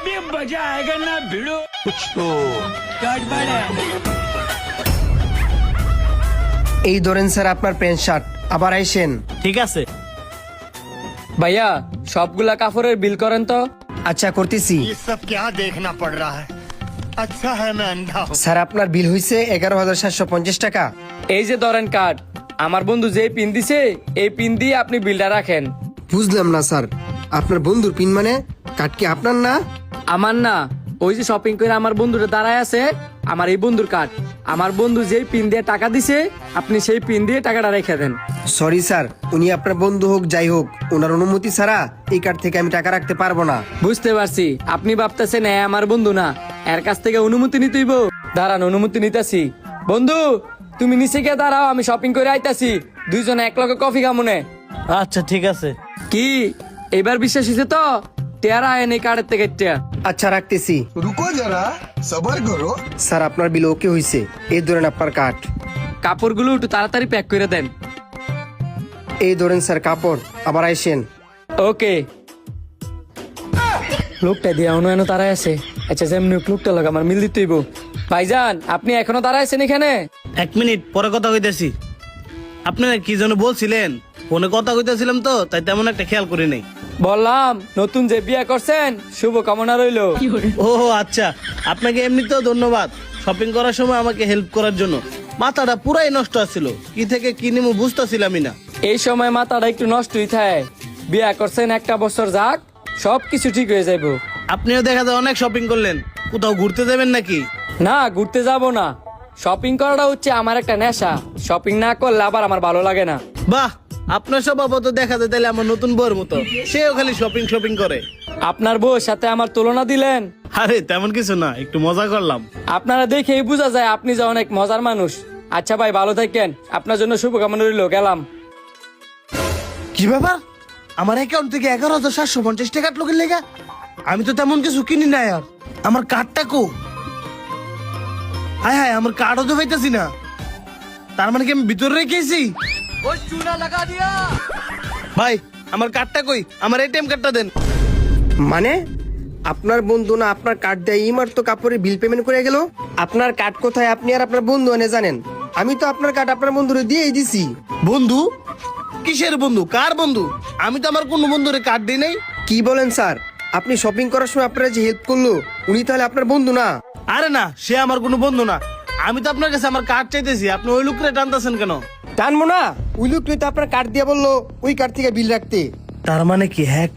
अभी मजा आएगा ना भिड़ो। এই ধরেন স্যার আপনার প্যান্ট শার্ট, আবার আইসেন। ঠিক আছে। ভাইয়া সবগুলা কাপড়ের বিল করেন তো। আচ্ছা করতেছি। ये सब क्या देखना पड़ रहा है? अच्छा है मैं अंधा हूँ। স্যার আপনার বিল হয়েছে 11,750 টাকা। এই যে ধরেন কার্ড, আমার বন্ধু যে পিন দিছে এই পিন দিয়ে আপনি বিলটা রাখেন। বুঝলাম না স্যার, আপনার বন্ধুর পিন মানে কার্ড কি আপনার না? আমার না, ওই যে শপিং করে আমার বন্ধুটা দাঁড়ায় আছে, আমার এই বন্ধুর কার্ড। আমার বন্ধু যেই পিন দিয়ে টাকা দিছে আপনি সেই পিন দিয়ে টাকাটা রেখে দেন। সরি স্যার, উনি আপনার বন্ধু হোক যাই হোক, ওনার অনুমতি ছাড়া এই কার্ড থেকে আমি টাকা রাখতে পারবো না। বুঝতে পারছি আপনি ভাবতেছেন এ আমার বন্ধু না, এর কাছ থেকে অনুমতি নিতেইব। দাঁড়ান অনুমতি নিতেছি। বন্ধু তুমি নিচে গিয়ে দাঁড়াও, আমি শপিং করে আইতাছি, দুইজনে এক লগে কফি খামুনে। আচ্ছা ঠিক আছে। কি এবার বিশ্বাস হয়েছে তো? টেরা আয়েন এই কার্ডের থেকে টেয়া। আচ্ছা রাখতেছি। रुको जरा सबर करो। স্যার আপনার বিল ওকে হয়েছে, এই ধরেন আপনার কার্ড। কাপড়গুলো একটু তাড়াতাড়ি প্যাক করে দেন। এই ধরেন স্যার কাপড়, আবার আইসেন। ওকে। লোকটা দিয়ে এনো তারাই আছে। আচ্ছা যেমনি হোক লোকটা লোক আমার মিল দিতেইব। ভাইজান আপনি এখনো দাঁড়ায় আছেন এখানে? 1 মিনিট পরে কথা কইতেছি। আপনারা কি যেন বলছিলেন? ফোনে কথা কইতেছিলাম তো, তাই তেমন একটা খেয়াল করি নাই। বললাম নতুন যে বিয়ে করছেন শুভ কামনা রইলো। ও আচ্ছা, আপনাকে এমনিতেও ধন্যবাদ শপিং করার সময় আমাকে হেল্প করার জন্য। মাথাটা পুরাই নষ্ট আছিল, কি থেকে কি নিমু বুঝতেছিলামই না। এই সময় মাথাটা একটু নষ্টই থাকে। বিয়ে করছেন একটা বছর যাক, সবকিছু ঠিক হয়ে যাইব। আপনিও দেখা যায় অনেক শপিং করলেন, কোথাও ঘুরতে যাবেন নাকি? না ঘুরতে যাব না, শপিং করাটা হচ্ছে আমার একটা নেশা। শপিং না করলে আবার আমার ভালো লাগে না। বাহ, আপনার স্বভাব তো দেখা যায় তাহলে আমার নতুন বউর মতো, সেও খালি শপিং শপিং করে। আপনার বউর সাথে আমার তুলনা দিলেন? আরে তেমন কিছু না, একটু মজা করলাম। আপনারা দেখেই বোঝা যায় আপনি যে অনেক মজার মানুষ। আচ্ছা ভাই ভালো থাকেন, আপনার জন্য শুভকামনা রইল, গেলাম। কি ব্যাপার, আমার অ্যাকাউন্ট থেকে 11,750 টাকা লোকের লেগা? আমি তো তেমন কিছু কিনি না। আর আমার কার্ডটা কো? হায় হায়, আমার কার্ডও তো পাইতেছি না। তার মানে কি আমি ভিতরে রেখেছি? ভাই আমার কার্ডটা কই? আমার এটিএম কার্ডটা দেন। মানে আপনার বন্ধু না আপনার কার্ড দিয়ে ইমার তো কাপড়ের বিল পেমেন্ট করে গেল। আপনার কার্ড কোথায় আপনি আর আপনার বন্ধু এনে জানেন? আমি তো আপনার কার্ড আপনার বন্ধুরে দিয়েই দিছি। বন্ধু? কিসের বন্ধু? কার বন্ধু? আমি তো আমার কোনো বন্ধুরে কার্ড দিই নাই। কি বলেন স্যার? আপনি শপিং করার সময় আপনারা যে হেল্প করলো উনি তাহলে আপনার বন্ধু না? আরে না, সে আমার কোনো বন্ধু না। আমি তো আপনার কাছে আমার কার্ড চাইতেছি, আপনি ওই লোকরে টানতেছেন কেন? টানবো না, ওই লোক তো আপনার কার্ড দিয়ে বললো ওই কার্ড থেকে বিল রাখতে। তার মানে কি হ্যাঁ